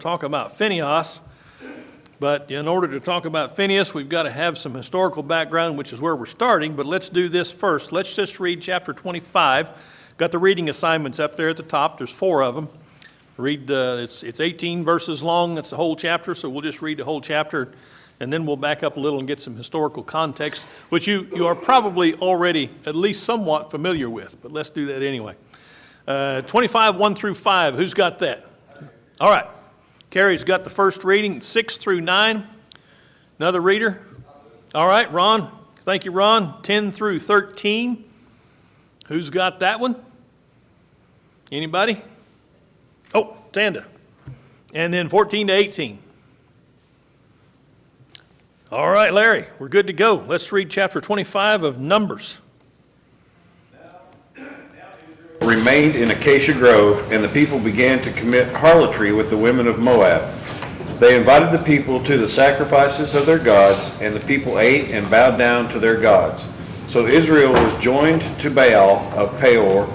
talk about Phinehas, but in order to talk about Phinehas, we've got to have some historical background, which is where we're starting, but let's do this first. Let's just read chapter 25. Got the reading assignments up there at the top. There's 4 of them. Read it's 18 verses long. That's the whole chapter, so we'll just read the whole chapter, and then we'll back up a little and get some historical context, which you are probably already at least somewhat familiar with, but let's do that anyway. 25, 1 through 5. Who's got that? All right. Carrie's got the first reading, 6 through 9. Another reader? All right, Ron. Thank you, Ron. 10 through 13. Who's got that one? Anybody? Oh, Tanda. And then 14 to 18. All right, Larry, we're good to go. Let's read chapter 25 of Numbers. Remained in Acacia Grove, and the people began to commit harlotry with the women of Moab. They invited the people to the sacrifices of their gods, and the people ate and bowed down to their gods. So Israel was joined to Baal of Peor,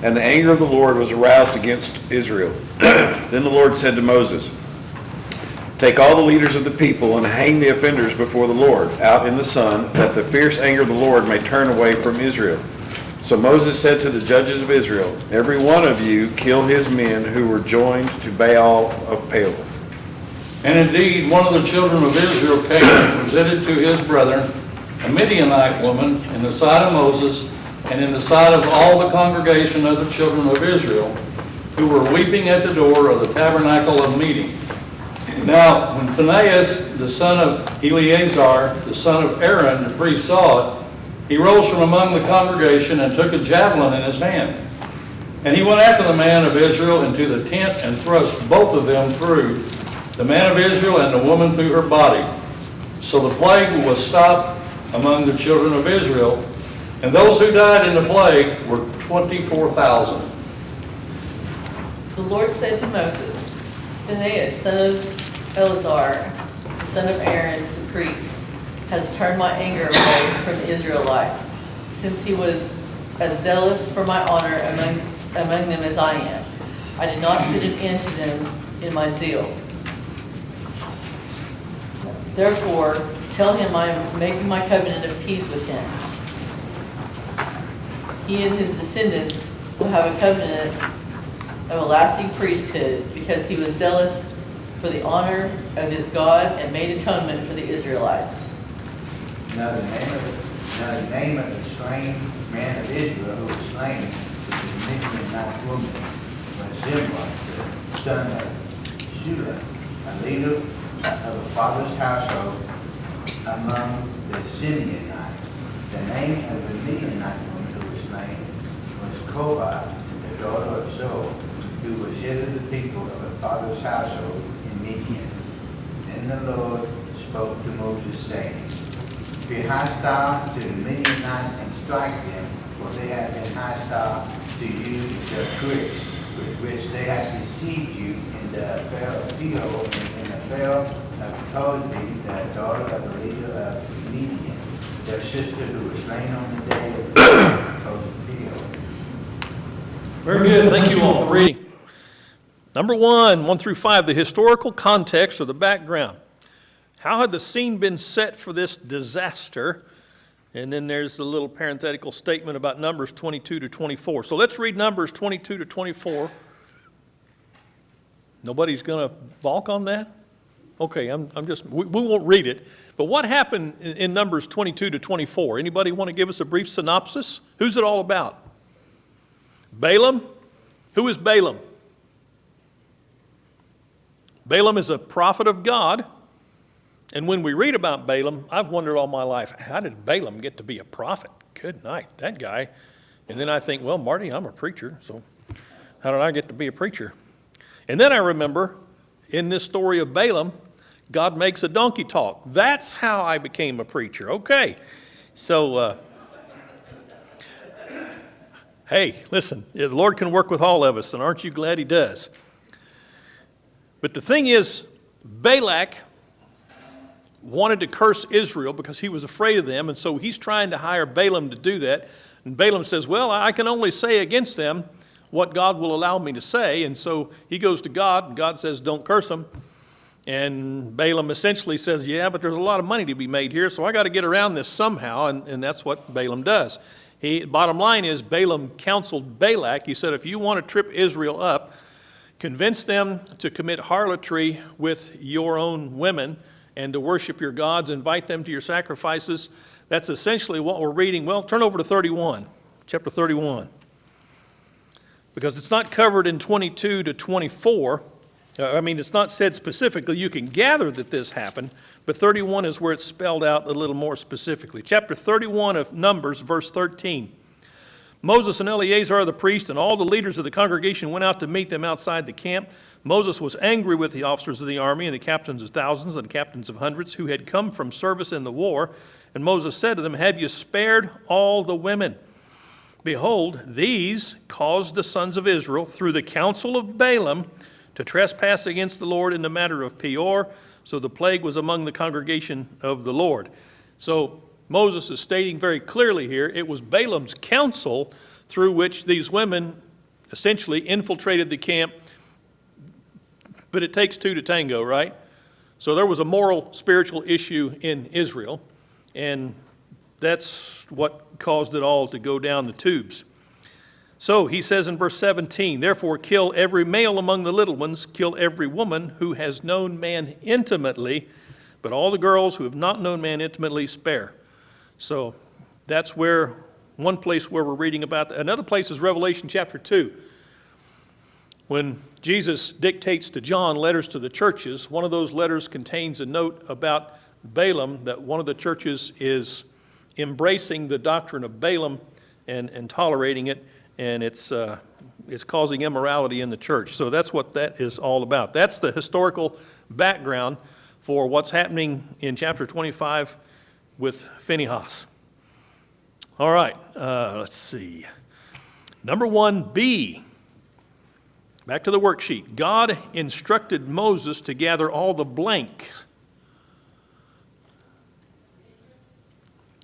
and the anger of the Lord was aroused against Israel. Then the Lord said to Moses, "Take all the leaders of the people and hang the offenders before the Lord out in the sun, that the fierce anger of the Lord may turn away from Israel." So Moses said to the judges of Israel, "Every one of you kill his men who were joined to Baal of Peor." And indeed, one of the children of Israel came and presented to his brethren a Midianite woman in the sight of Moses and in the sight of all the congregation of the children of Israel, who were weeping at the door of the tabernacle of meeting. Now, when Phinehas, the son of Eleazar, the son of Aaron, the priest, saw it, he rose from among the congregation and took a javelin in his hand. And he went after the man of Israel into the tent and thrust both of them through, the man of Israel and the woman through her body. So the plague was stopped among the children of Israel, and those who died in the plague were 24,000. The Lord said to Moses, "Phinehas, son of Eleazar, the son of Aaron, the priest, has turned my anger away from the Israelites, since he was as zealous for my honor among them as I am. I did not put an end to them in my zeal. Therefore, tell him I am making my covenant of peace with him. He and his descendants will have a covenant of a lasting priesthood, because he was zealous for the honor of his God and made atonement for the Israelites." Now the name of the slain man of Israel who was slain with the Midianite woman was Zimri, the son of Shula, a leader of the father's household among the Simeonites. The name of the Midianite woman who was slain was Koba, the daughter of Zoe, who was head of the people of the father's household in Midian. Then the Lord spoke to Moses, saying, "Be hostile to the Midianites and strike them, for they have been hostile to you with their tricks, with which they have deceived you in the affair of Peor and in the affair of Tolbi, the daughter of the leader of Midian, their sister who was slain on the day of Peor." Very good. Thank you all for reading. Number 1, 1 through 5, the historical context or the background. How had the scene been set for this disaster? And then there's the little parenthetical statement about Numbers 22 to 24. So let's read Numbers 22 to 24. Nobody's going to balk on that? Okay, we won't read it. But what happened in Numbers 22 to 24? Anybody want to give us a brief synopsis? Who's it all about? Balaam? Who is Balaam? Balaam is a prophet of God. And when we read about Balaam, I've wondered all my life, how did Balaam get to be a prophet? Good night, that guy. And then I think, well, Marty, I'm a preacher, so how did I get to be a preacher? And then I remember in this story of Balaam, God makes a donkey talk. That's how I became a preacher. Okay, so hey, listen, the Lord can work with all of us, and aren't you glad he does? But the thing is, Balak wanted to curse Israel because he was afraid of them, and so he's trying to hire Balaam to do that. And Balaam says, well, I can only say against them what God will allow me to say. And so he goes to God, and God says, don't curse them. And Balaam essentially says, yeah, but there's a lot of money to be made here, so I got to get around this somehow, and that's what Balaam does. Bottom line is, Balaam counseled Balak. He said, if you want to trip Israel up, convince them to commit harlotry with your own women and to worship your gods, invite them to your sacrifices. That's essentially what we're reading. Well, turn over to 31, chapter 31, because it's not covered in 22 to 24. It's not said specifically. You can gather that this happened, but 31 is where it's spelled out a little more specifically. Chapter 31 of Numbers, verse 13. Moses and Eleazar the priest and all the leaders of the congregation went out to meet them outside the camp. Moses was angry with the officers of the army and the captains of thousands and the captains of hundreds who had come from service in the war. And Moses said to them, have you spared all the women? Behold, these caused the sons of Israel through the counsel of Balaam to trespass against the Lord in the matter of Peor. So the plague was among the congregation of the Lord. So Moses is stating very clearly here, it was Balaam's counsel through which these women essentially infiltrated the camp. But it takes two to tango, right? So there was a moral, spiritual issue in Israel, and that's what caused it all to go down the tubes. So he says in verse 17, therefore kill every male among the little ones, kill every woman who has known man intimately, but all the girls who have not known man intimately spare. So that's one place where we're reading about that. Another place is Revelation chapter 2. When Jesus dictates to John letters to the churches, one of those letters contains a note about Balaam, that one of the churches is embracing the doctrine of Balaam and tolerating it, and it's causing immorality in the church. So that's what that is all about. That's the historical background for what's happening in chapter 25 with Phinehas. All right, let's see. Number 1B, back to the worksheet. God instructed Moses to gather all the blanks.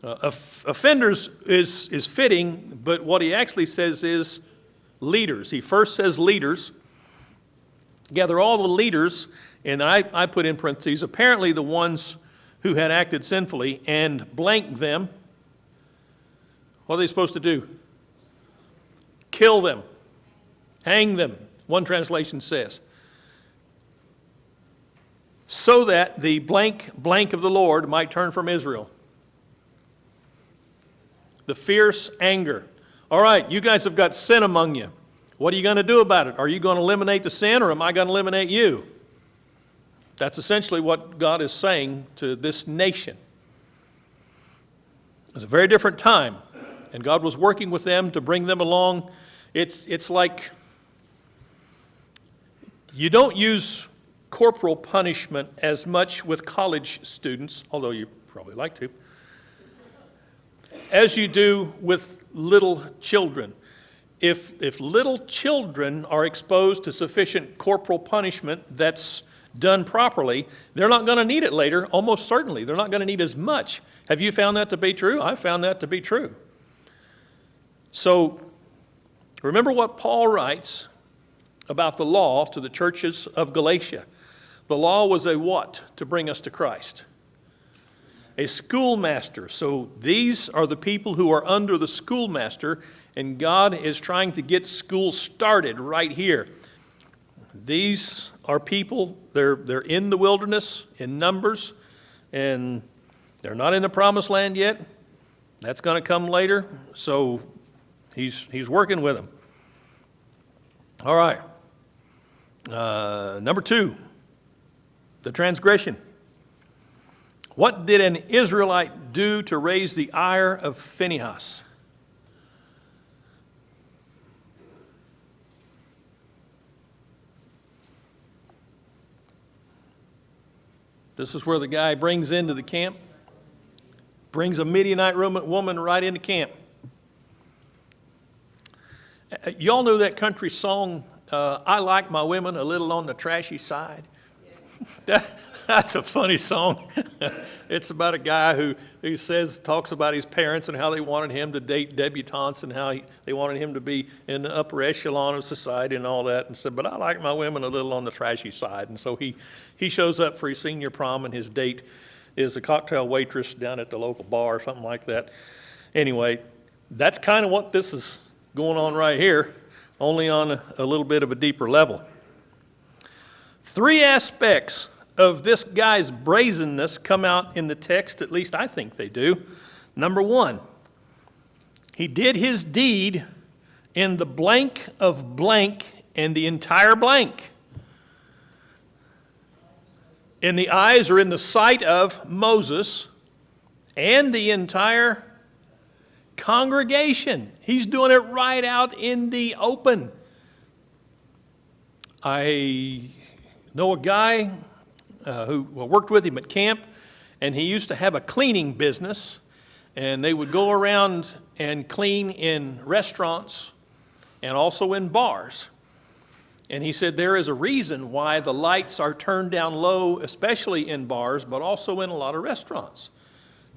Offenders is fitting, but what he actually says is leaders. He first says leaders. Gather all the leaders, and I put in parentheses, apparently the ones who had acted sinfully, and blank them. What are they supposed to do? Kill them. Hang them, one translation says. So that the blank of the Lord might turn from Israel. The fierce anger. All right, you guys have got sin among you. What are you going to do about it? Are you going to eliminate the sin, or am I going to eliminate you? That's essentially what God is saying to this nation. It's a very different time, and God was working with them to bring them along. It's like you don't use corporal punishment as much with college students, although you probably like to, as you do with little children. If little children are exposed to sufficient corporal punishment that's done properly, they're not going to need it later, almost certainly. They're not going to need as much. Have you found that to be true? I've found that to be true. So remember what Paul writes about the law to the churches of Galatia. The law was a what to bring us to Christ? A schoolmaster. So these are the people who are under the schoolmaster, and God is trying to get school started right here. These are people, they're in the wilderness in numbers, and they're not in the promised land yet. That's going to come later. So he's working with them. All right. Number 2, the transgression. What did an Israelite do to raise the ire of Phinehas? This is where the guy brings into the camp, brings a Midianite woman right into camp. Y'all know that country song, I like my women a little on the trashy side? That's a funny song. It's about a guy who talks about his parents and how they wanted him to date debutantes and how they wanted him to be in the upper echelon of society and all that, and said, but I like my women a little on the trashy side. And so he shows up for his senior prom, and his date is a cocktail waitress down at the local bar or something like that. Anyway, that's kind of what this is going on right here, only on a little bit of a deeper level. Three aspects of this guy's brazenness come out in the text, at least I think they do. Number one, he did his deed in the blank of blank and the entire blank. In the eyes or in the sight of Moses and the entire congregation. He's doing it right out in the open. I know a guy who worked with him at camp, and he used to have a cleaning business, and they would go around and clean in restaurants and also in bars. And he said there is a reason why the lights are turned down low, especially in bars, but also in a lot of restaurants.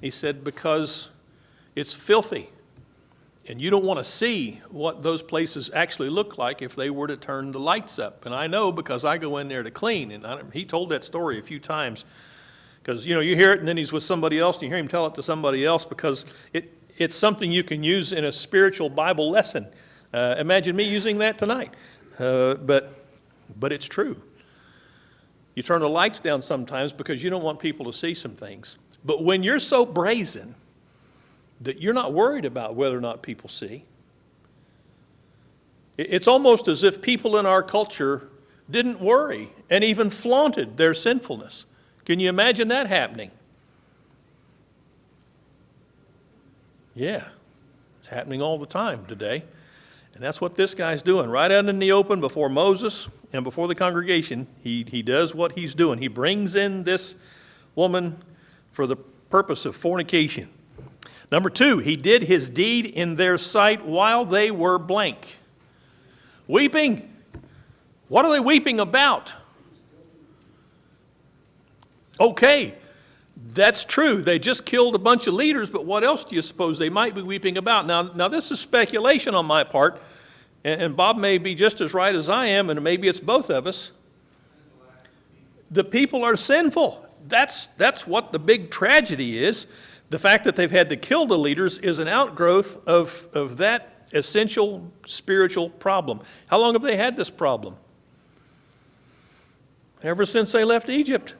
He said because it's filthy, and you don't want to see what those places actually look like if they were to turn the lights up. And I know because I go in there to clean, and he told that story a few times. Because, you hear it, and then he's with somebody else, and you hear him tell it to somebody else, because it's something you can use in a spiritual Bible lesson. Imagine me using that tonight. But it's true. You turn the lights down sometimes because you don't want people to see some things. But when you're so brazen that you're not worried about whether or not people see, it's almost as if people in our culture didn't worry and even flaunted their sinfulness. Can you imagine that happening? Yeah, it's happening all the time today. And that's what this guy's doing. Right out in the open before Moses and before the congregation, he does what he's doing. He brings in this woman for the purpose of fornication. Number two, he did his deed in their sight while they were blank. Weeping. What are they weeping about? Okay, that's true. They just killed a bunch of leaders, but what else do you suppose they might be weeping about? Now this is speculation on my part, and Bob may be just as right as I am, and maybe it's both of us. The people are sinful. That's what the big tragedy is. The fact that they've had to kill the leaders is an outgrowth of that essential spiritual problem. How long have they had this problem? Ever since they left Egypt.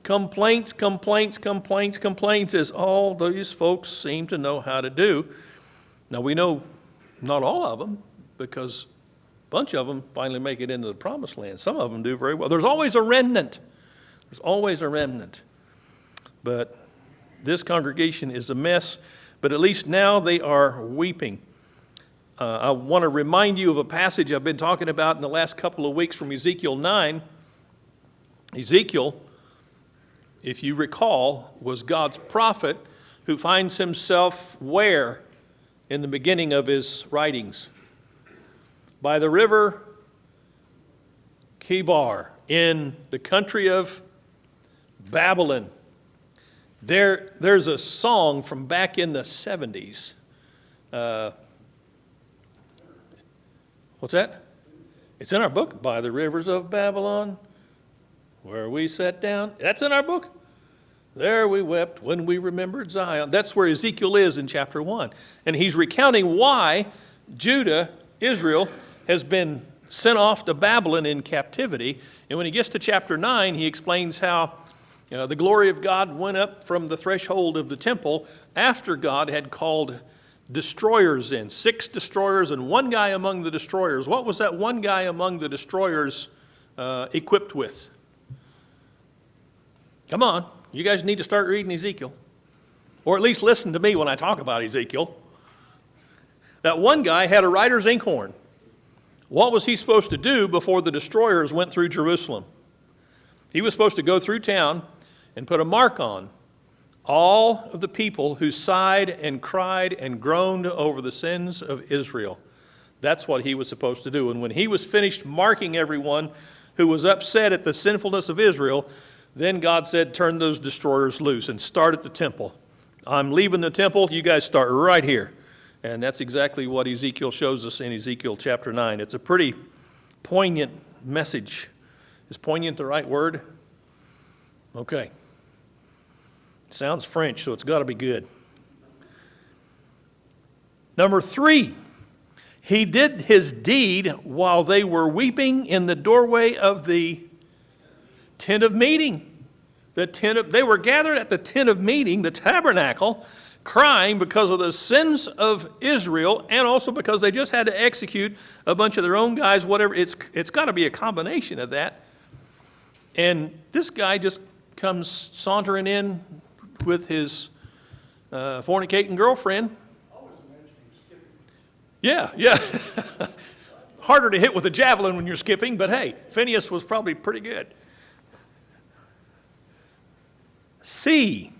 Complaints is all these folks seem to know how to do. Now we know not all of them, because a bunch of them finally make it into the promised land. Some of them do very well. There's always a remnant. There's always a remnant. But this congregation is a mess, but at least now they are weeping. I want to remind you of a passage I've been talking about in the last couple of weeks from Ezekiel 9. Ezekiel, if you recall, was God's prophet who finds himself where in the beginning of his writings? By the river Kibar in the country of Babylon. There's a song from back in the 70s. What's that? It's in our book, By the Rivers of Babylon, where we sat down. That's in our book. There we wept when we remembered Zion. That's where Ezekiel is in chapter 1. And he's recounting why Judah, Israel, has been sent off to Babylon in captivity. And when he gets to chapter 9, he explains how the glory of God went up from the threshold of the temple after God had called destroyers in. 6 destroyers and one guy among the destroyers. What was that one guy among the destroyers equipped with? Come on, you guys need to start reading Ezekiel. Or at least listen to me when I talk about Ezekiel. That one guy had a writer's inkhorn. What was he supposed to do before the destroyers went through Jerusalem? He was supposed to go through town and put a mark on all of the people who sighed and cried and groaned over the sins of Israel. That's what he was supposed to do. And when he was finished marking everyone, who was upset at the sinfulness of Israel, then God said, turn those destroyers loose and start at the temple. I'm leaving the temple, you guys start right here. And that's exactly what Ezekiel shows us in Ezekiel chapter 9. It's a pretty poignant message. Is poignant the right word? Okay. Sounds French, so it's got to be good. Number 3, he did his deed while they were weeping in the doorway of the tent of meeting. They were gathered at the tent of meeting, the tabernacle, crying because of the sins of Israel and also because they just had to execute a bunch of their own guys, whatever. It's got to be a combination of that. And this guy just comes sauntering in with his fornicating girlfriend. Yeah. Harder to hit with a javelin when you're skipping, but hey, Phineas was probably pretty good. C.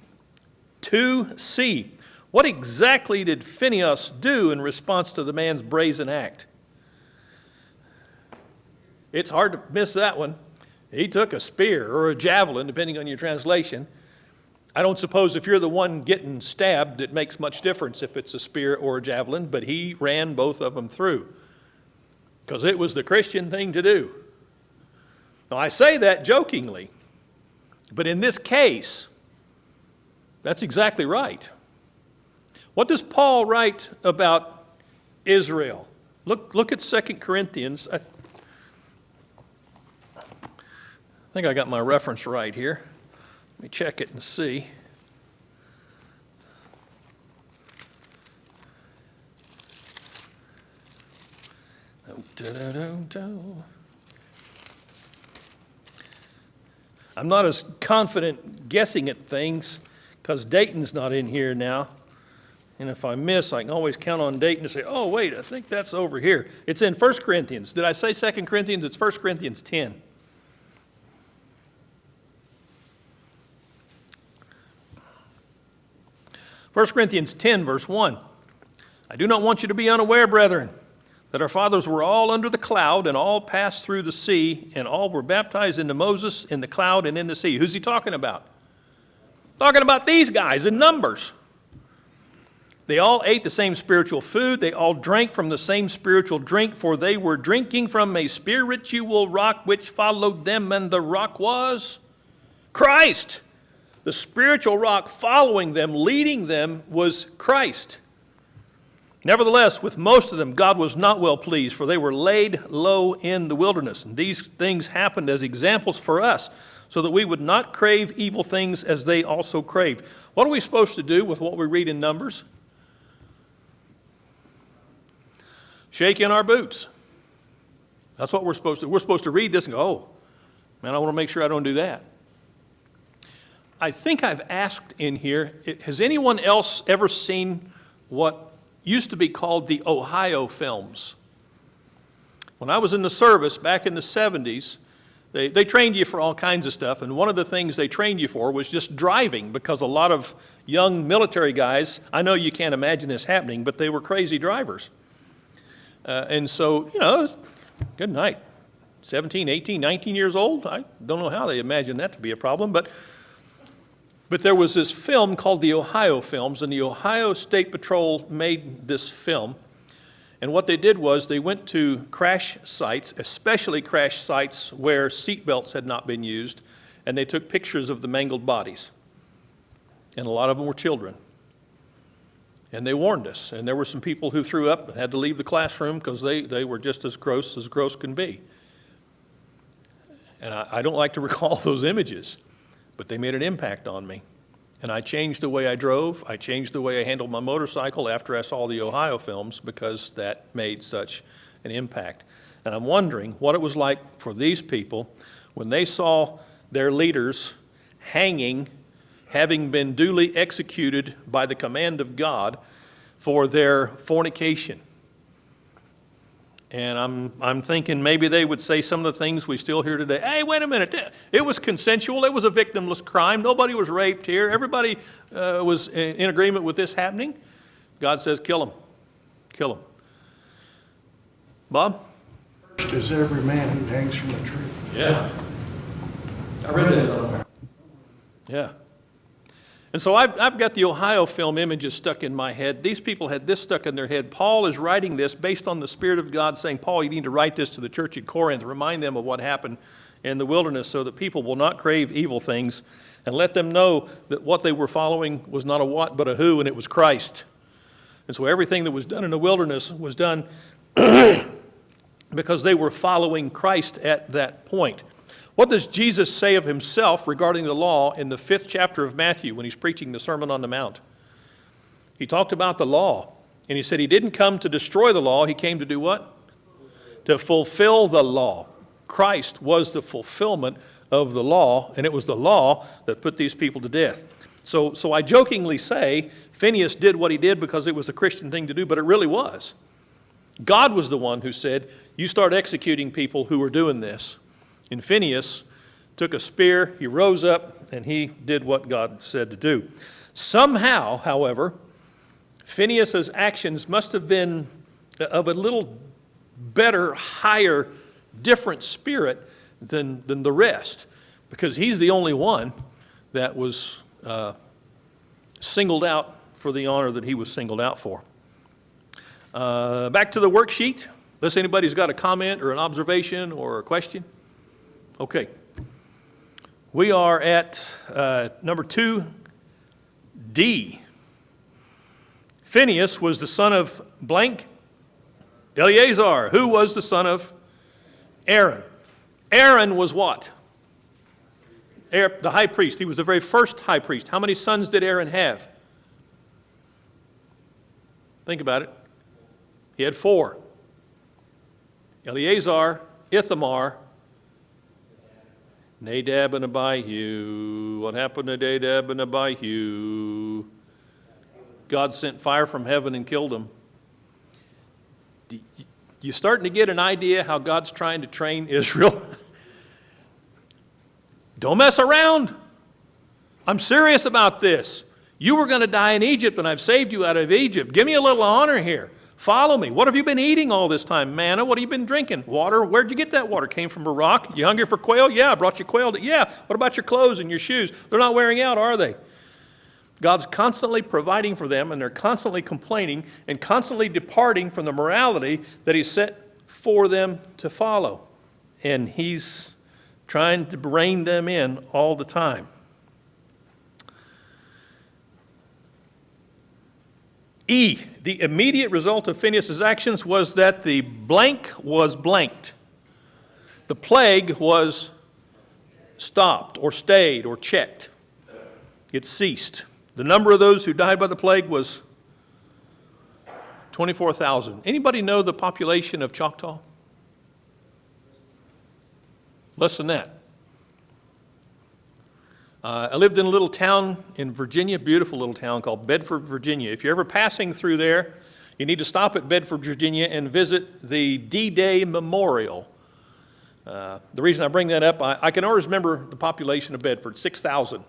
2C. What exactly did Phineas do in response to the man's brazen act? It's hard to miss that one. He took a spear or a javelin, depending on your translation. I don't suppose if you're the one getting stabbed, it makes much difference if it's a spear or a javelin, but he ran both of them through because it was the Christian thing to do. Now, I say that jokingly, but in this case, that's exactly right. What does Paul write about Israel? Look at 2 Corinthians. I think I got my reference right here. Let me check it and see. I'm not as confident guessing at things because Dayton's not in here now. And if I miss, I can always count on Dayton to say, oh, wait, I think that's over here. It's in 1 Corinthians. Did I say 2 Corinthians? It's 1 Corinthians 10. First Corinthians 10, verse 1. I do not want you to be unaware, brethren, that our fathers were all under the cloud and all passed through the sea, and all were baptized into Moses in the cloud and in the sea. Who's he talking about? Talking about these guys in Numbers. They all ate the same spiritual food. They all drank from the same spiritual drink, for they were drinking from a spiritual rock which followed them, and the rock was Christ. The spiritual rock following them, leading them, was Christ. Nevertheless, with most of them, God was not well pleased, for they were laid low in the wilderness. And these things happened as examples for us, so that we would not crave evil things as they also craved. What are we supposed to do with what we read in Numbers? Shake in our boots. That's what we're supposed to do. We're supposed to read this and go, oh, man, I want to make sure I don't do that. I think I've asked in here, has anyone else ever seen what used to be called the Ohio films? When I was in the service back in the 70s, they trained you for all kinds of stuff, and one of the things they trained you for was just driving, because a lot of young military guys, I know you can't imagine this happening, but they were crazy drivers. And so, good night. 17, 18, 19 years old, I don't know how they imagined that to be a problem, but there was this film called the Ohio films, and the Ohio State Patrol made this film. And what they did was they went to crash sites, especially crash sites where seatbelts had not been used, and they took pictures of the mangled bodies. And a lot of them were children. And they warned us. And there were some people who threw up and had to leave the classroom because they were just as gross can be. And I don't like to recall those images, but they made an impact on me. And I changed the way I drove. I changed the way I handled my motorcycle after I saw the Ohio films, because that made such an impact. And I'm wondering what it was like for these people when they saw their leaders hanging, having been duly executed by the command of God for their fornication. And I'm thinking maybe they would say some of the things we still hear today. Hey, wait a minute. It was consensual. It was a victimless crime. Nobody was raped here. Everybody was in agreement with this happening. God says, kill them. Kill them. Bob? 1 is every man who hangs from a tree. Yeah. I read that. Yeah. And so I've got the Ohio film images stuck in my head. These people had this stuck in their head. Paul is writing this based on the Spirit of God saying, Paul, you need to write this to the church at Corinth, remind them of what happened in the wilderness so that people will not crave evil things, and let them know that what they were following was not a what but a who, and it was Christ. And so everything that was done in the wilderness was done because they were following Christ at that point. What does Jesus say of himself regarding the law in the 5th chapter of Matthew when he's preaching the Sermon on the Mount? He talked about the law, and he said he didn't come to destroy the law. He came to do what? To fulfill the law. Christ was the fulfillment of the law, and it was the law that put these people to death. So I jokingly say Phineas did what he did because it was a Christian thing to do, but it really was. God was the one who said, you start executing people who were doing this. And Phineas took a spear, he rose up, and he did what God said to do. Somehow, however, Phineas's actions must have been of a little better, higher, different spirit than the rest, because he's the only one that was singled out for the honor that he was singled out for. Back to the worksheet. Unless anybody's got a comment or an observation or a question. Okay. We are at number 2D. Phineas was the son of blank Eleazar, who was the son of Aaron. Aaron was what? The high priest. He was the very first high priest. How many sons did Aaron have? Think about it. He had 4. Eleazar, Ithamar, Nadab and Abihu. What happened to Nadab and Abihu? God sent fire from heaven and killed them. You starting to get an idea how God's trying to train Israel? Don't mess around. I'm serious about this. You were going to die in Egypt, and I've saved you out of Egypt. Give me a little honor here. Follow me. What have you been eating all this time? Manna. What have you been drinking? Water. Where'd you get that water? Came from a rock. You hungry for quail? Yeah, I brought you quail. Yeah. What about your clothes and your shoes? They're not wearing out, are they? God's constantly providing for them, and they're constantly complaining and constantly departing from the morality that he set for them to follow. And he's trying to rein them in all the time. E, the immediate result of Phineas' actions was that the blank was blanked. The plague was stopped or stayed or checked. It ceased. The number of those who died by the plague was 24,000. Anybody know the population of Choctaw? Less than that. I lived in a little town in Virginia, beautiful little town called Bedford, Virginia. If you're ever passing through there, you need to stop at Bedford, Virginia and visit the D-Day Memorial. The reason I bring that up, I can always remember the population of Bedford, 6,000.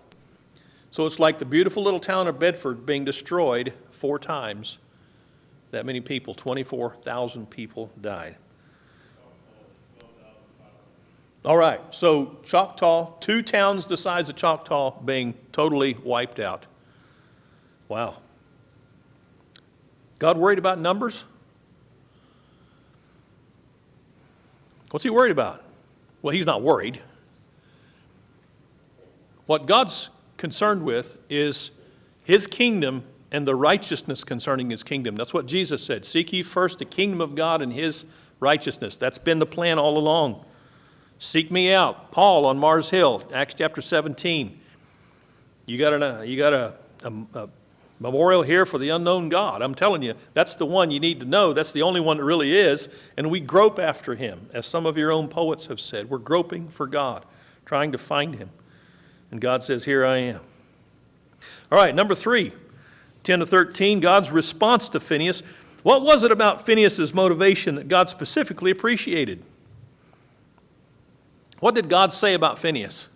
So it's like the beautiful little town of Bedford being destroyed 4 times. That many people, 24,000 people died. All right, so Choctaw, 2 towns the size of Choctaw being totally wiped out. Wow. God worried about numbers? What's he worried about? Well, he's not worried. What God's concerned with is his kingdom and the righteousness concerning his kingdom. That's what Jesus said. Seek ye first the kingdom of God and his righteousness. That's been the plan all along. Seek me out. Paul on Mars Hill, Acts chapter 17. You got a memorial here for the unknown God. I'm telling you, that's the one you need to know. That's the only one that really is. And we grope after him. As some of your own poets have said, we're groping for God, trying to find him. And God says, here I am. All right, number 3, 10 to 13, God's response to Phineas. What was it about Phineas' motivation that God specifically appreciated? What did God say about Phineas?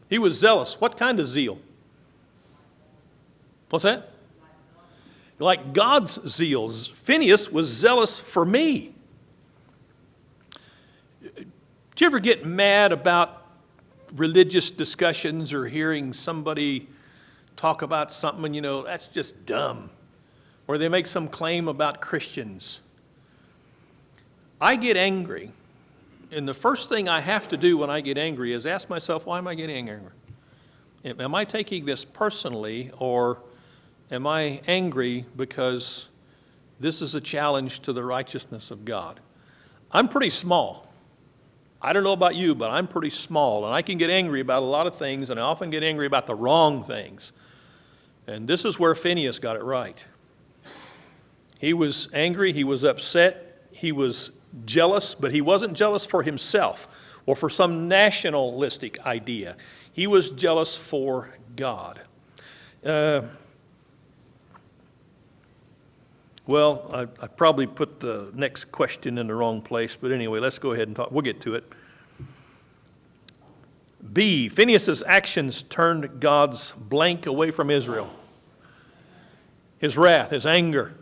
He was zealous. What kind of zeal? What's that? like God's zeal. Phineas was zealous for me. Do you ever get mad about religious discussions or hearing somebody talk about something and you know, that's just dumb? Or they make some claim about Christians. I get angry, and the first thing I have to do when I get angry is ask myself, why am I getting angry? Am I taking this personally, or am I angry because this is a challenge to the righteousness of God? I'm pretty small. I don't know about you, but I'm pretty small, and I can get angry about a lot of things, and I often get angry about the wrong things. And this is where Phineas got it right. He was angry, he was upset, he was jealous, but he wasn't jealous for himself or for some nationalistic idea. He was jealous for God. Well, I probably put the next question in the wrong place, but anyway, let's go ahead and talk. We'll get to it. B, Phinehas's actions turned God's blank away from Israel. His wrath, his anger.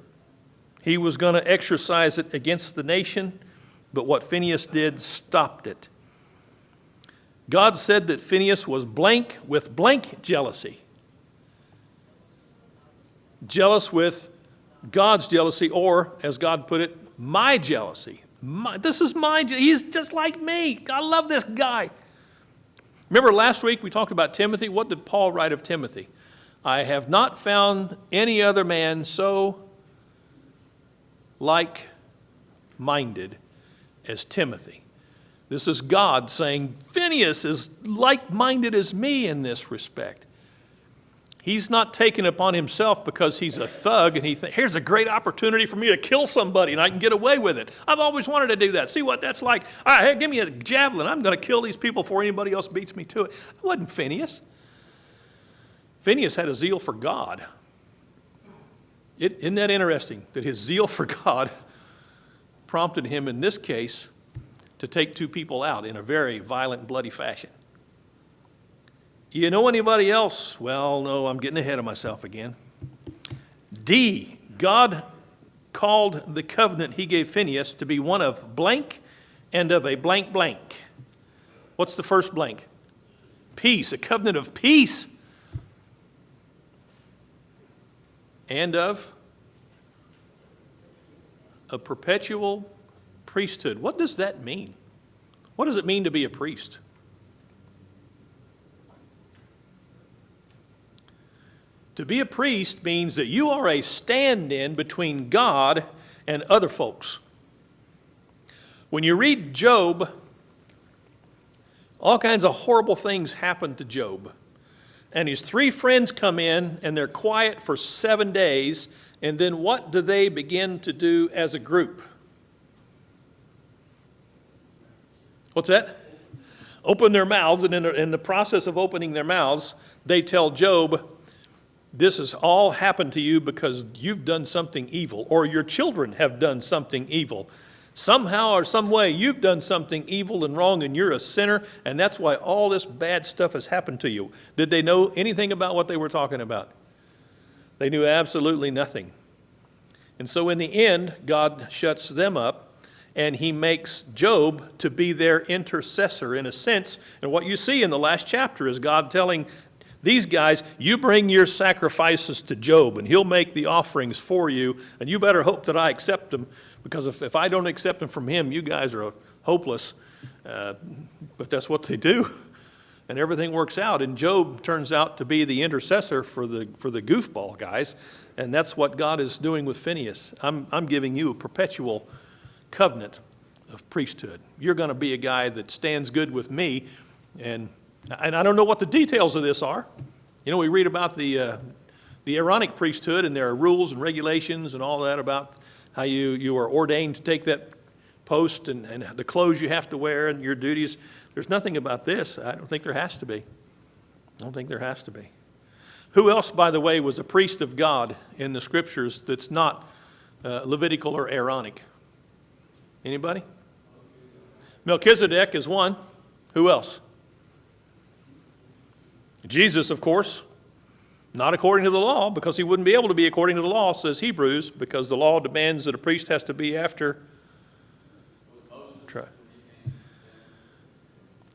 He was going to exercise it against the nation, but what Phinehas did stopped it. God said that Phinehas was blank with blank jealousy. Jealous with God's jealousy, or, as God put it, my jealousy. He's just like me. I love this guy. Remember last week we talked about Timothy? What did Paul write of Timothy? I have not found any other man so like-minded as Timothy. This is God saying, Phineas is like-minded as me in this respect. He's not taken upon himself because he's a thug and he thinks, here's a great opportunity for me to kill somebody and I can get away with it. I've always wanted to do that. See what that's like. All right, hey, give me a javelin. I'm going to kill these people before anybody else beats me to it. It wasn't Phineas. Phineas had a zeal for God. Isn't that interesting that his zeal for God prompted him in this case to take two people out in a very violent, bloody fashion? You know anybody else? Well, no, I'm getting ahead of myself again. D, God called the covenant he gave Phinehas to be one of blank and of a blank blank. What's the first blank? Peace, a covenant of peace. And of a perpetual priesthood. What does that mean? What does it mean to be a priest? To be a priest means that you are a stand-in between God and other folks. When you read Job, all kinds of horrible things happen to Job. And his three friends come in and they're quiet for 7 days, and then what do they begin to do as a group? What's that? Open their mouths, and in the process of opening their mouths, they tell Job, this has all happened to you because you've done something evil, or your children have done something evil. Somehow or some way you've done something evil and wrong and you're a sinner, and that's why all this bad stuff has happened to you. Did they know anything about what they were talking about? They knew absolutely nothing. And so in the end, God shuts them up, and he makes Job to be their intercessor in a sense. And what you see in the last chapter is God telling these guys, you bring your sacrifices to Job, and he'll make the offerings for you, and you better hope that I accept them, because if I don't accept them from him, you guys are hopeless. But that's what they do, and everything works out. And Job turns out to be the intercessor for the goofball guys, and that's what God is doing with Phinehas. I'm giving you a perpetual covenant of priesthood. You're going to be a guy that stands good with me, and I don't know what the details of this are. You know, we read about the Aaronic priesthood, and there are rules and regulations and all that about how you are ordained to take that post and the clothes you have to wear and your duties. There's nothing about this. I don't think there has to be. I don't think there has to be. Who else, by the way, was a priest of God in the Scriptures that's not Levitical or Aaronic? Anybody? Melchizedek is one. Who else? Jesus, of course. Not according to the law, because he wouldn't be able to be according to the law, says Hebrews, because the law demands that a priest has to be after.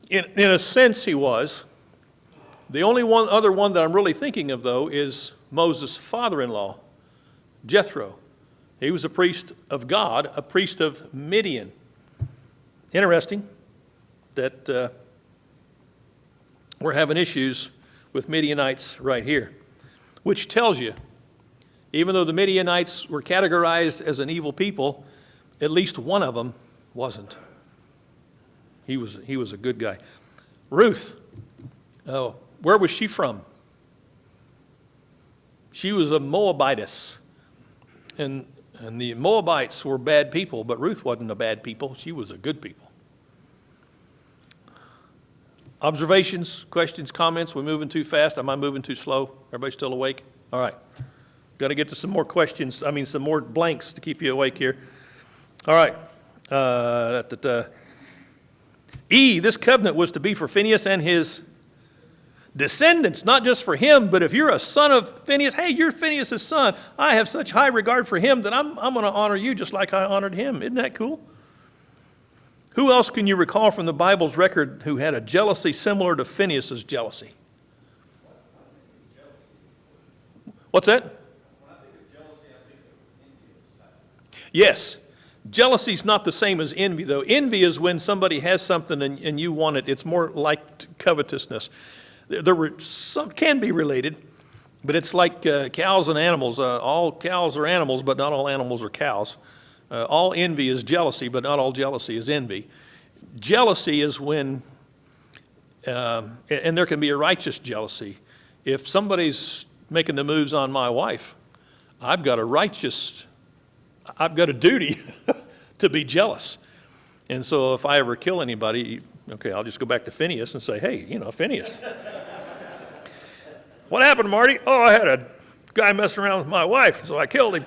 In a sense, he was. The only other one that I'm really thinking of, though, is Moses' father-in-law, Jethro. He was a priest of God, a priest of Midian. Interesting that we're having issues with Midianites right here, which tells you, even though the Midianites were categorized as an evil people, at least one of them wasn't. He was a good guy. Ruth, where was she from? She was a Moabitess, and the Moabites were bad people, but Ruth wasn't a bad people. She was a good people. Observations, questions, comments? We moving too fast? Am I moving too slow? Everybody still awake? All right. Got to get to some more questions. Some more blanks to keep you awake here. All right. This covenant was to be for Phinehas and his descendants, not just for him, but if you're a son of Phinehas, hey, you're Phinehas' son. I have such high regard for him that I'm going to honor you just like I honored him. Isn't that cool? Who else can you recall from the Bible's record who had a jealousy similar to Phinehas' jealousy? What's that? When I think of jealousy, I think of envious. Yes. Jealousy is not the same as envy, though. Envy is when somebody has something and you want it. It's more like covetousness. Some can be related, but it's like cows and animals. All cows are animals, but not all animals are cows. All envy is jealousy, but not all jealousy is envy. Jealousy is when, and there can be a righteous jealousy. If somebody's making the moves on my wife, I've got a duty to be jealous. And so if I ever kill anybody, okay, I'll just go back to Phinehas and say, hey, Phinehas. What happened, Marty? Oh, I had a guy messing around with my wife, so I killed him.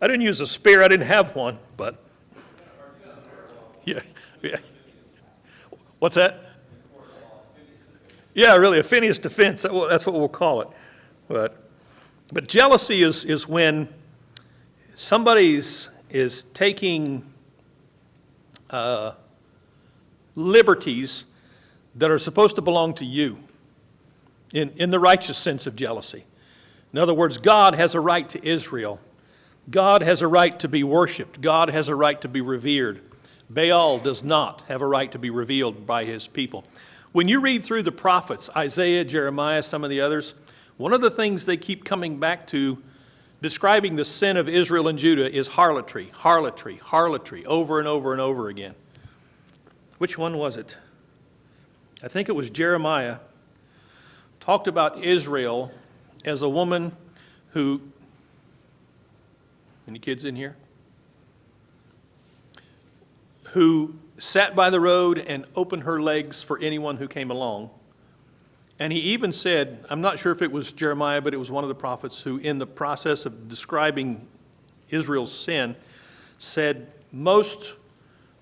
I didn't use a spear. I didn't have one, but yeah. What's that? Yeah, really, a Phinehas defense. That's what we'll call it. But jealousy is when somebody is taking liberties that are supposed to belong to you in the righteous sense of jealousy. In other words, God has a right to Israel. God has a right to be worshiped. God has a right to be revered. Baal does not have a right to be revealed by his people. When you read through the prophets, Isaiah, Jeremiah, some of the others, one of the things they keep coming back to describing the sin of Israel and Judah is harlotry, harlotry, harlotry, over and over and over again. Which one was it? I think it was Jeremiah. Talked about Israel as a woman who, any kids in here? Who sat by the road and opened her legs for anyone who came along. And he even said, I'm not sure if it was Jeremiah, but it was one of the prophets who, in the process of describing Israel's sin, said, most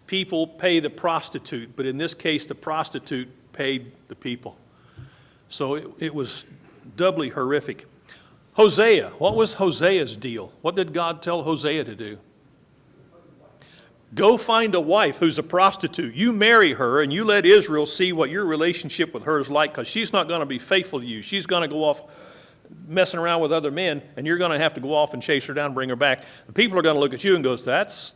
people pay the prostitute, but in this case, the prostitute paid the people. So it was doubly horrific. Hosea, what was Hosea's deal? What did God tell Hosea to do? Go find a wife who's a prostitute. You marry her and you let Israel see what your relationship with her is like, because she's not going to be faithful to you. She's going to go off messing around with other men, and you're going to have to go off and chase her down and bring her back. The people are going to look at you and go, that's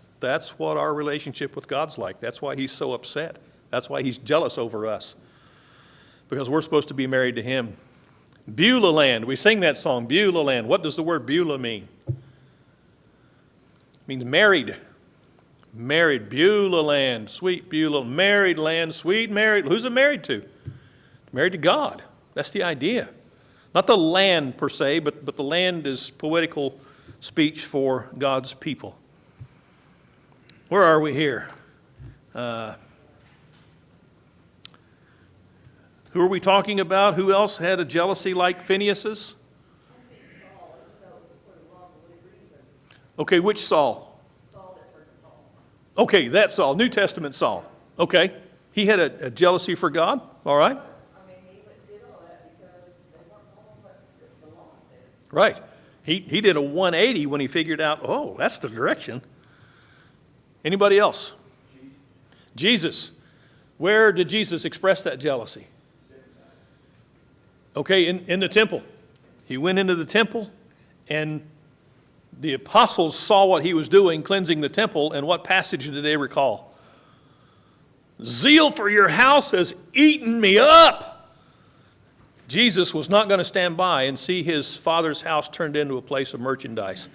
what our relationship with God's like. That's why he's so upset. That's why he's jealous over us, because we're supposed to be married to him. Beulah land. We sing that song, Beulah land. What does the word Beulah mean? It means married. Married. Beulah land, sweet Beulah. Married land, sweet married. Who's it married to? Married to God. That's the idea. Not the land per se, but the land is poetical speech for God's people. Where are we here? Who are we talking about? Who else had a jealousy like Phinehas's? Okay, which Saul? Okay, that Saul, New Testament Saul. Okay, he had a jealousy for God, all right? I mean, he did all that because they weren't home, but the Right. He did a 180 when he figured out, oh, that's the direction. Anybody else? Jesus. Where did Jesus express that jealousy? Okay, in the temple. He went into the temple, and the apostles saw what he was doing, cleansing the temple, and what passage did they recall? Zeal for your house has eaten me up. Jesus was not going to stand by and see his Father's house turned into a place of merchandise.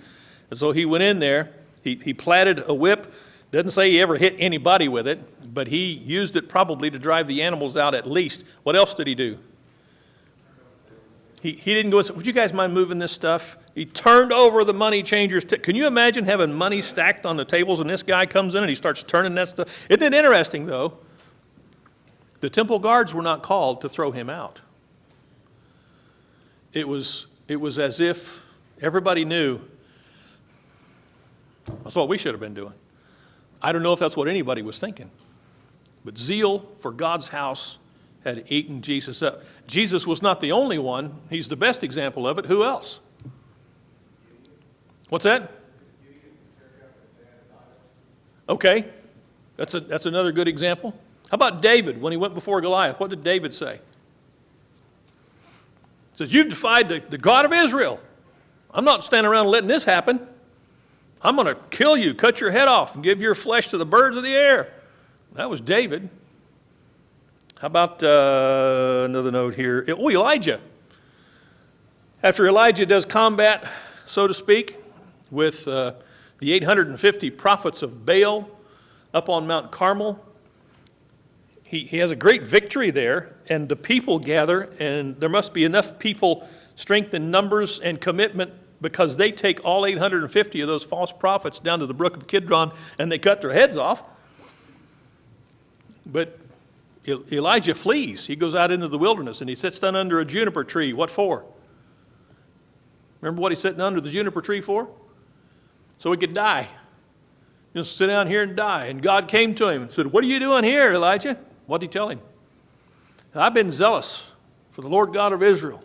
And so he went in there, he platted a whip. Doesn't say he ever hit anybody with it, but he used it probably to drive the animals out at least. What else did he do? He didn't go and say, would you guys mind moving this stuff? He turned over the money changers. Can you imagine having money stacked on the tables and this guy comes in and he starts turning that stuff? Isn't it interesting, though? The temple guards were not called to throw him out. It was as if everybody knew that's what we should have been doing. I don't know if that's what anybody was thinking. But zeal for God's house had eaten Jesus up. Jesus was not the only one. He's the best example of it. Who else? What's that? Okay. That's another good example. How about David when he went before Goliath? What did David say? He says, you've defied the God of Israel. I'm not standing around letting this happen. I'm going to kill you, cut your head off, and give your flesh to the birds of the air. That was David. How about another note here? Oh, Elijah. After Elijah does combat, so to speak, with the 850 prophets of Baal up on Mount Carmel, he has a great victory there, and the people gather, and there must be enough people, strength in numbers and commitment, because they take all 850 of those false prophets down to the brook of Kidron, and they cut their heads off. But Elijah flees. He goes out into the wilderness, and he sits down under a juniper tree. What for? Remember what he's sitting under the juniper tree for? So he could die. Just sit down here and die. And God came to him and said, what are you doing here, Elijah? What did he tell him? I've been zealous for the Lord God of Israel.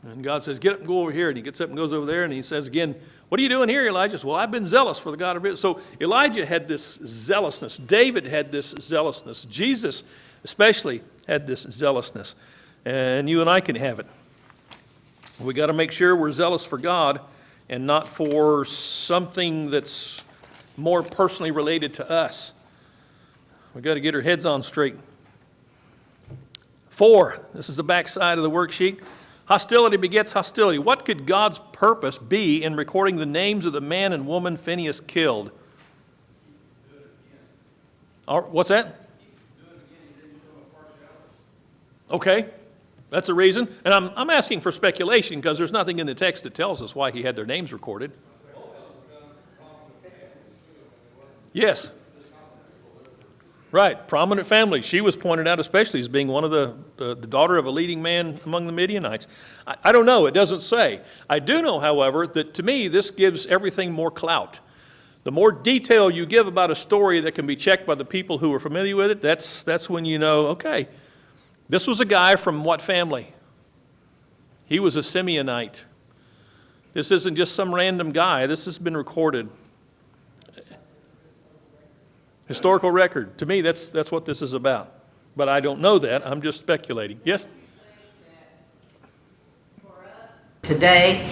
And God says, get up and go over here. And he gets up and goes over there, and he says again, what are you doing here, Elijah? Well, I've been zealous for the God of Israel. So Elijah had this zealousness. David had this zealousness. Jesus especially had this zealousness. And you and I can have it. We got to make sure we're zealous for God and not for something that's more personally related to us. We got to get our heads on straight. 4, this is the back side of the worksheet. Hostility begets hostility. What could God's purpose be in recording the names of the man and woman Phineas killed? What's that? Okay, that's a reason. And I'm asking for speculation because there's nothing in the text that tells us why he had their names recorded. Yes. Right, prominent family. She was pointed out especially as being one of the daughter of a leading man among the Midianites. I don't know, it doesn't say. I do know, however, that to me this gives everything more clout. The more detail you give about a story that can be checked by the people who are familiar with it, that's when you know, okay, this was a guy from what family? He was a Simeonite. This isn't just some random guy. This has been recorded. Historical record. To me, that's what this is about. But I don't know that. I'm just speculating. Yes? Today,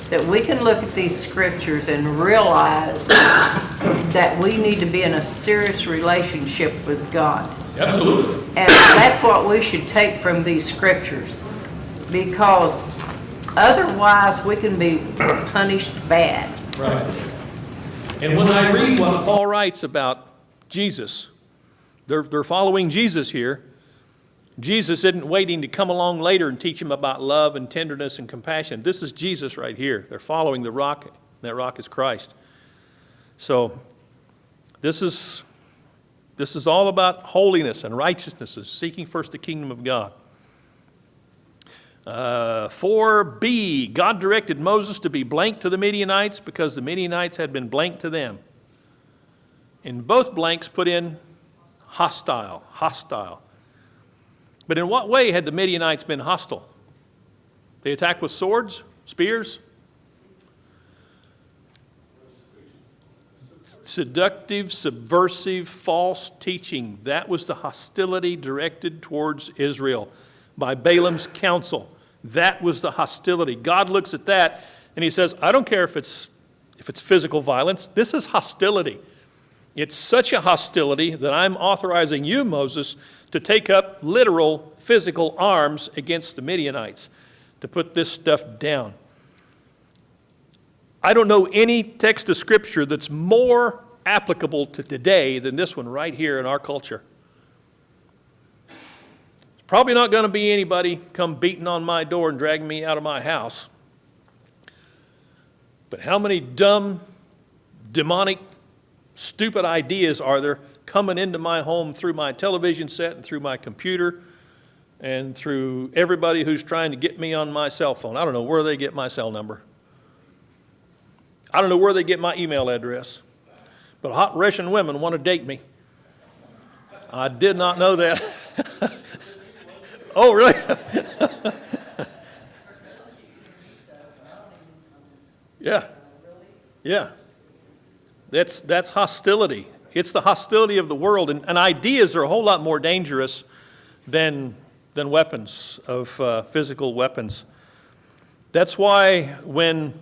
that we can look at these scriptures and realize that we need to be in a serious relationship with God. Absolutely. And that's what we should take from these scriptures, because otherwise we can be punished bad. Right. And when I read what Paul writes about Jesus, they're following Jesus here. Jesus isn't waiting to come along later and teach them about love and tenderness and compassion. This is Jesus right here. They're following the rock, and that rock is Christ. So this is all about holiness and righteousness, and seeking first the kingdom of God. 4b, God directed Moses to be blank to the Midianites because the Midianites had been blank to them. In both blanks, put in hostile, hostile. But in what way had the Midianites been hostile? They attack with swords, spears. Seductive, subversive, false teaching. That was the hostility directed towards Israel by Balaam's counsel. That was the hostility. God looks at that and he says, I don't care if it's physical violence. This is hostility. It's such a hostility that I'm authorizing you, Moses, to take up literal physical arms against the Midianites, to put this stuff down. I don't know any text of Scripture that's more applicable to today than this one right here in our culture. There's probably not going to be anybody come beating on my door and dragging me out of my house. But how many dumb, demonic, stupid ideas are there coming into my home through my television set and through my computer and through everybody who's trying to get me on my cell phone? I don't know where they get my cell number. I don't know where they get my email address. But hot Russian women want to date me. I did not know that. Oh, really? Yeah. Yeah. That's hostility. It's the hostility of the world. And ideas are a whole lot more dangerous than weapons, of physical weapons. That's why when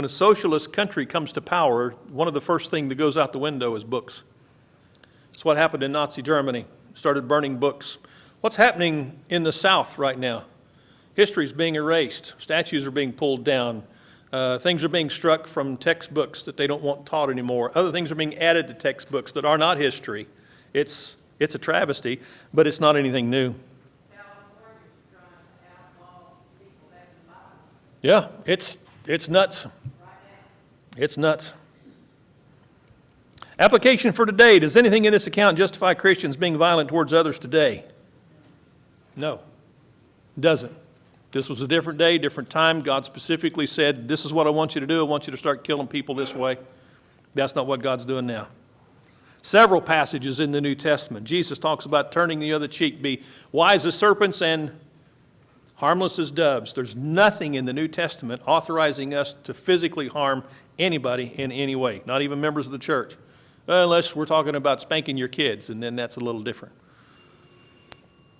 a socialist country comes to power, one of the first things that goes out the window is books. That's what happened in Nazi Germany. Started burning books. What's happening in the South right now? History is being erased. Statues are being pulled down. Things are being struck from textbooks that they don't want taught anymore. Other things are being added to textbooks that are not history. It's a travesty, but it's not anything new. Yeah, it's nuts. It's nuts. Application for today. Does anything in this account justify Christians being violent towards others today? No, it doesn't. This was a different day, different time. God specifically said, this is what I want you to do. I want you to start killing people this way. That's not what God's doing now. Several passages in the New Testament. Jesus talks about turning the other cheek, be wise as serpents and harmless as doves. There's nothing in the New Testament authorizing us to physically harm anybody in any way, not even members of the church, unless we're talking about spanking your kids, and then that's a little different.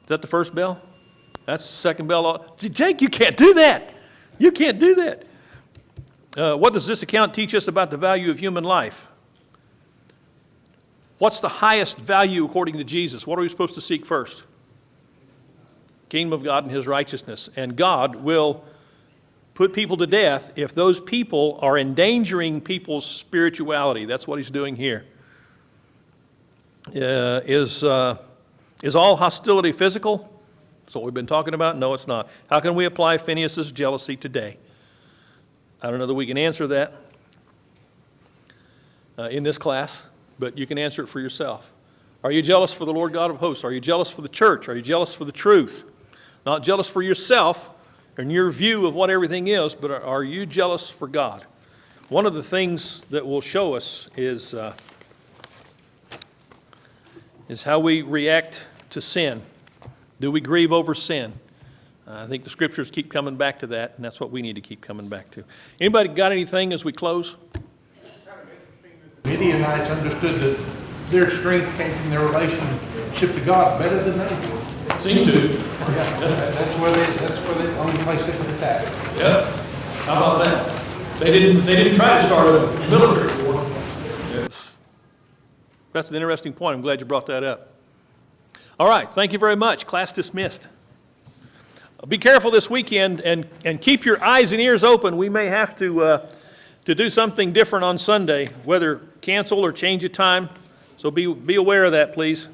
Is that the first bell? That's the second bell. Jake, you can't do that. You can't do that. What does this account teach us about the value of human life? What's the highest value according to Jesus? What are we supposed to seek first? Kingdom of God and his righteousness. And God will put people to death if those people are endangering people's spirituality. That's what he's doing here. Is all hostility physical? That's what we've been talking about? No, it's not. How can we apply Phinehas's jealousy today? I don't know that we can answer that in this class, but you can answer it for yourself. Are you jealous for the Lord God of hosts? Are you jealous for the church? Are you jealous for the truth? Not jealous for yourself and your view of what everything is, but are you jealous for God? One of the things that will show us is how we react to sin. Do we grieve over sin? I think the scriptures keep coming back to that, and that's what we need to keep coming back to. Anybody got anything as we close? The Midianites understood that their strength came from their relationship to God better than they did. Seem to. That's where the only place they could attack. Yeah. How about that? They didn't try to start a military war. That's an interesting point. I'm glad you brought that up. All right, thank you very much. Class dismissed. Be careful this weekend and keep your eyes and ears open. We may have to do something different on Sunday, whether cancel or change a time. So be aware of that, please.